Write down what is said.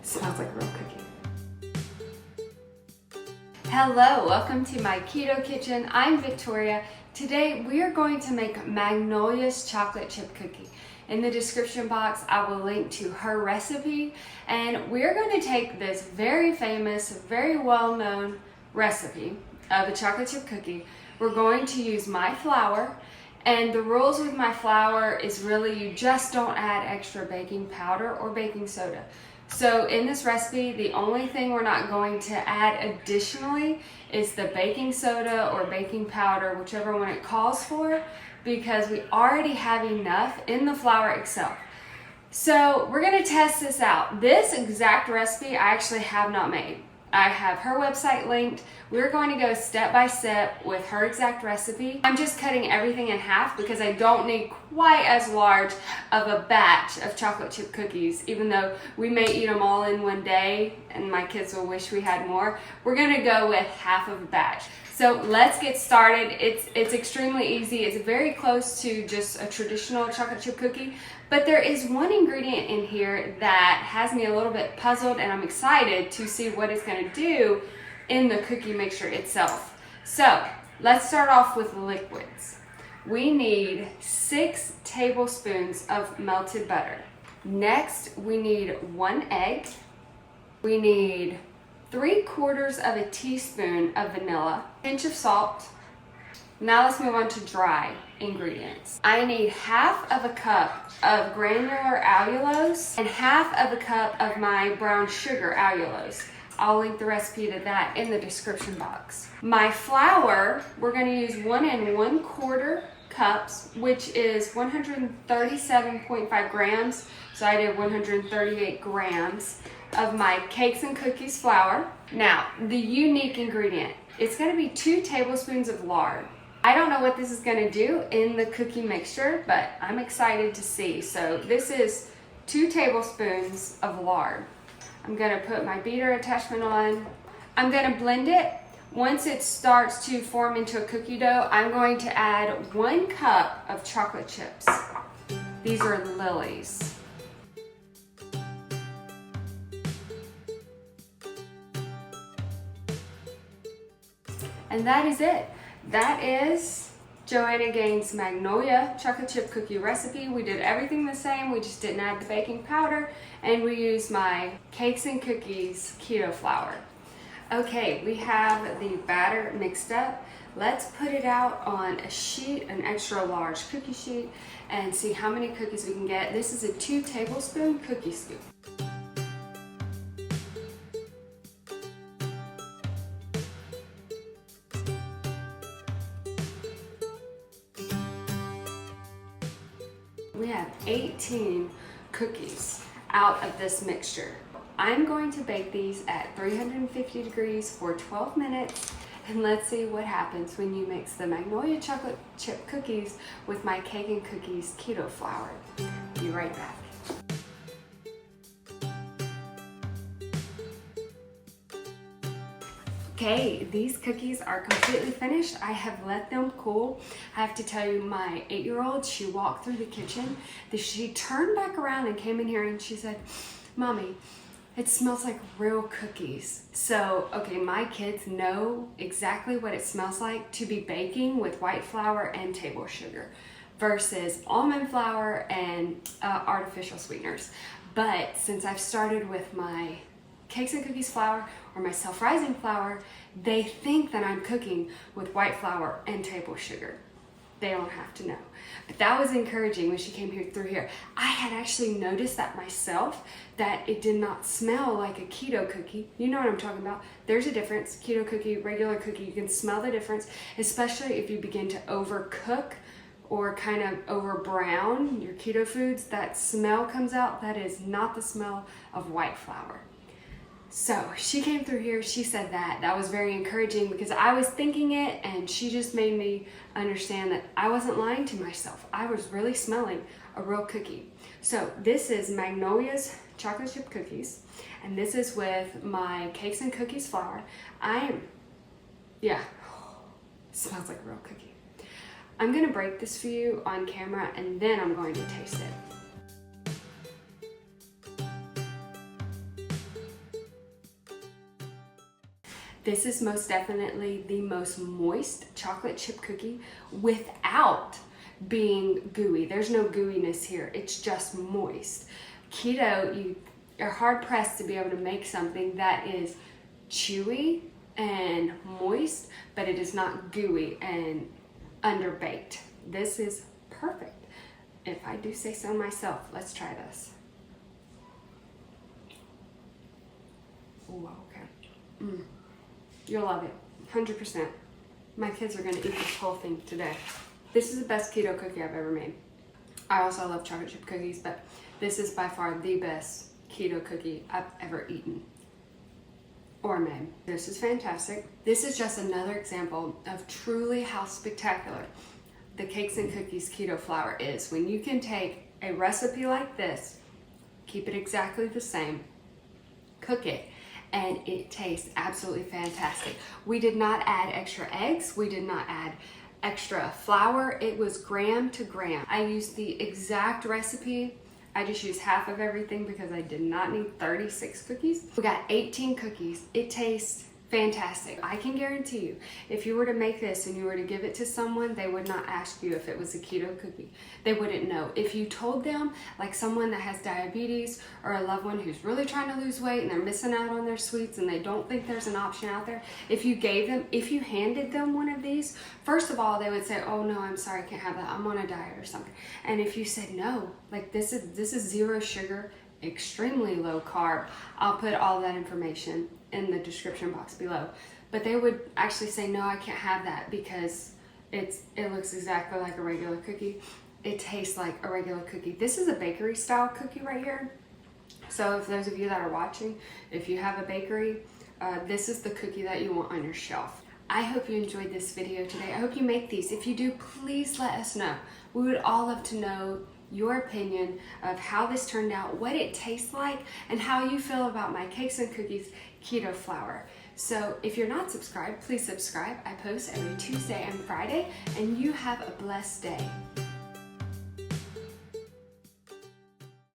Smells like a real cookie. Hello, welcome to my Keto Kitchen. I'm Victoria. Today we are going to make Magnolia's chocolate chip cookie. In the description box, I will link to her recipe, and we're going to take this very famous, very well-known recipe of a chocolate chip cookie. We're going to use my flour, and the rules with my flour is really you just don't add extra baking powder or baking soda. So in this recipe, the only thing we're not going to add additionally is the baking soda or baking powder, whichever one it calls for, because we already have enough in the flour itself. So we're gonna test this out. This exact recipe I actually have not made. I have her website linked. We're going to go step by step with her exact recipe. I'm just cutting everything in half because I don't need quite as large of a batch of chocolate chip cookies, even though we may eat them all in one day and my kids will wish we had more. We're gonna go with half of a batch. So let's get started. It's extremely easy. It's very close to just a traditional chocolate chip cookie, but there is one ingredient in here that has me a little bit puzzled, and I'm excited to see what it's going to do in the cookie mixture itself. So let's start off with liquids. We need 6 tablespoons of melted butter. Next, we need 1 egg. We need 3/4 of a teaspoon of vanilla, a pinch of salt. Now let's move on to dry ingredients. I need half of a cup of granular allulose and half of a cup of my brown sugar allulose. I'll link the recipe to that in the description box. My flour, we're going to use 1 1/4 cups, which is 137.5 grams. So I did 138 grams of my cakes and cookies flour. Now, the unique ingredient, it's going to be 2 tablespoons of lard. I don't know what this is going to do in the cookie mixture, but I'm excited to see. So this is 2 tablespoons of lard. I'm going to put my beater attachment on. I'm going to blend it. Once it starts to form into a cookie dough, I'm going to add 1 cup of chocolate chips. These are Lily's. And that is it. That is Joanna Gaines' Magnolia chocolate chip cookie recipe. We did everything the same, we just didn't add the baking powder, and we used my cakes and cookies keto flour. Okay, we have the batter mixed up. Let's put it out on a sheet, an extra large cookie sheet, and see how many cookies we can get. This is a 2 tablespoon cookie scoop. We have 18 cookies out of this mixture. I'm going to bake these at 350 degrees for 12 minutes, and let's see what happens when you mix the Magnolia chocolate chip cookies with my cake and cookies keto flour. Be right back. Okay, these cookies are completely finished. I have let them cool. I have to tell you, my 8-year-old, she walked through the kitchen. She turned back around and came in here and she said, "Mommy, it smells like real cookies." So, okay, my kids know exactly what it smells like to be baking with white flour and table sugar versus almond flour and artificial sweeteners. But since I've started with my cakes and cookies flour or my self-rising flour, they think that I'm cooking with white flour and table sugar. They don't have to know. But that was encouraging when she came through here. I had actually noticed that myself, that it did not smell like a keto cookie. You know what I'm talking about. There's a difference. Keto cookie, regular cookie, you can smell the difference, especially if you begin to overcook or kind of over brown your keto foods. That smell comes out. That is not the smell of white flour. So she came through here, she said that. That was very encouraging because I was thinking it, and she just made me understand that I wasn't lying to myself. I was really smelling a real cookie. So this is Magnolia's chocolate chip cookies, and this is with my cakes and cookies flour. It smells like a real cookie. I'm gonna break this for you on camera, and then I'm going to taste it. This is most definitely the most moist chocolate chip cookie without being gooey. There's no gooiness here. It's just moist. Keto, you are hard pressed to be able to make something that is chewy and moist, but it is not gooey and underbaked. This is perfect, if I do say so myself. Let's try this. Oh, okay. You'll love it, 100%. My kids are gonna eat this whole thing today. This is the best keto cookie I've ever made. I also love chocolate chip cookies, but this is by far the best keto cookie I've ever eaten or made. This is fantastic. This is just another example of truly how spectacular the cakes and cookies keto flour is. When you can take a recipe like this, keep it exactly the same, cook it, and it tastes absolutely fantastic. We did not add extra eggs. We did not add extra flour. It was gram to gram. I used the exact recipe. I just used half of everything because I did not need 36 cookies. We got 18 cookies. It tastes fantastic. I can guarantee you, if you were to make this and you were to give it to someone, they would not ask you if it was a keto cookie. They wouldn't know. If you told them, like someone that has diabetes or a loved one who's really trying to lose weight and they're missing out on their sweets and they don't think there's an option out there, if you handed them one of these, first of all, they would say, oh no, I'm sorry, I can't have that. I'm on a diet or something. And if you said, no, like this is zero sugar, extremely low carb, I'll put all that information in the description box below. But they would actually say, no, I can't have that because it looks exactly like a regular cookie. It tastes like a regular cookie. This is a bakery style cookie right here. So if those of you that are watching, if you have a bakery, this is the cookie that you want on your shelf. I hope you enjoyed this video today. I hope you make these. If you do, please let us know. We would all love to know your opinion of how this turned out, what it tastes like, and how you feel about my cakes and cookies keto flour. So if you're not subscribed, please subscribe. I post every Tuesday and Friday, and you have a blessed day.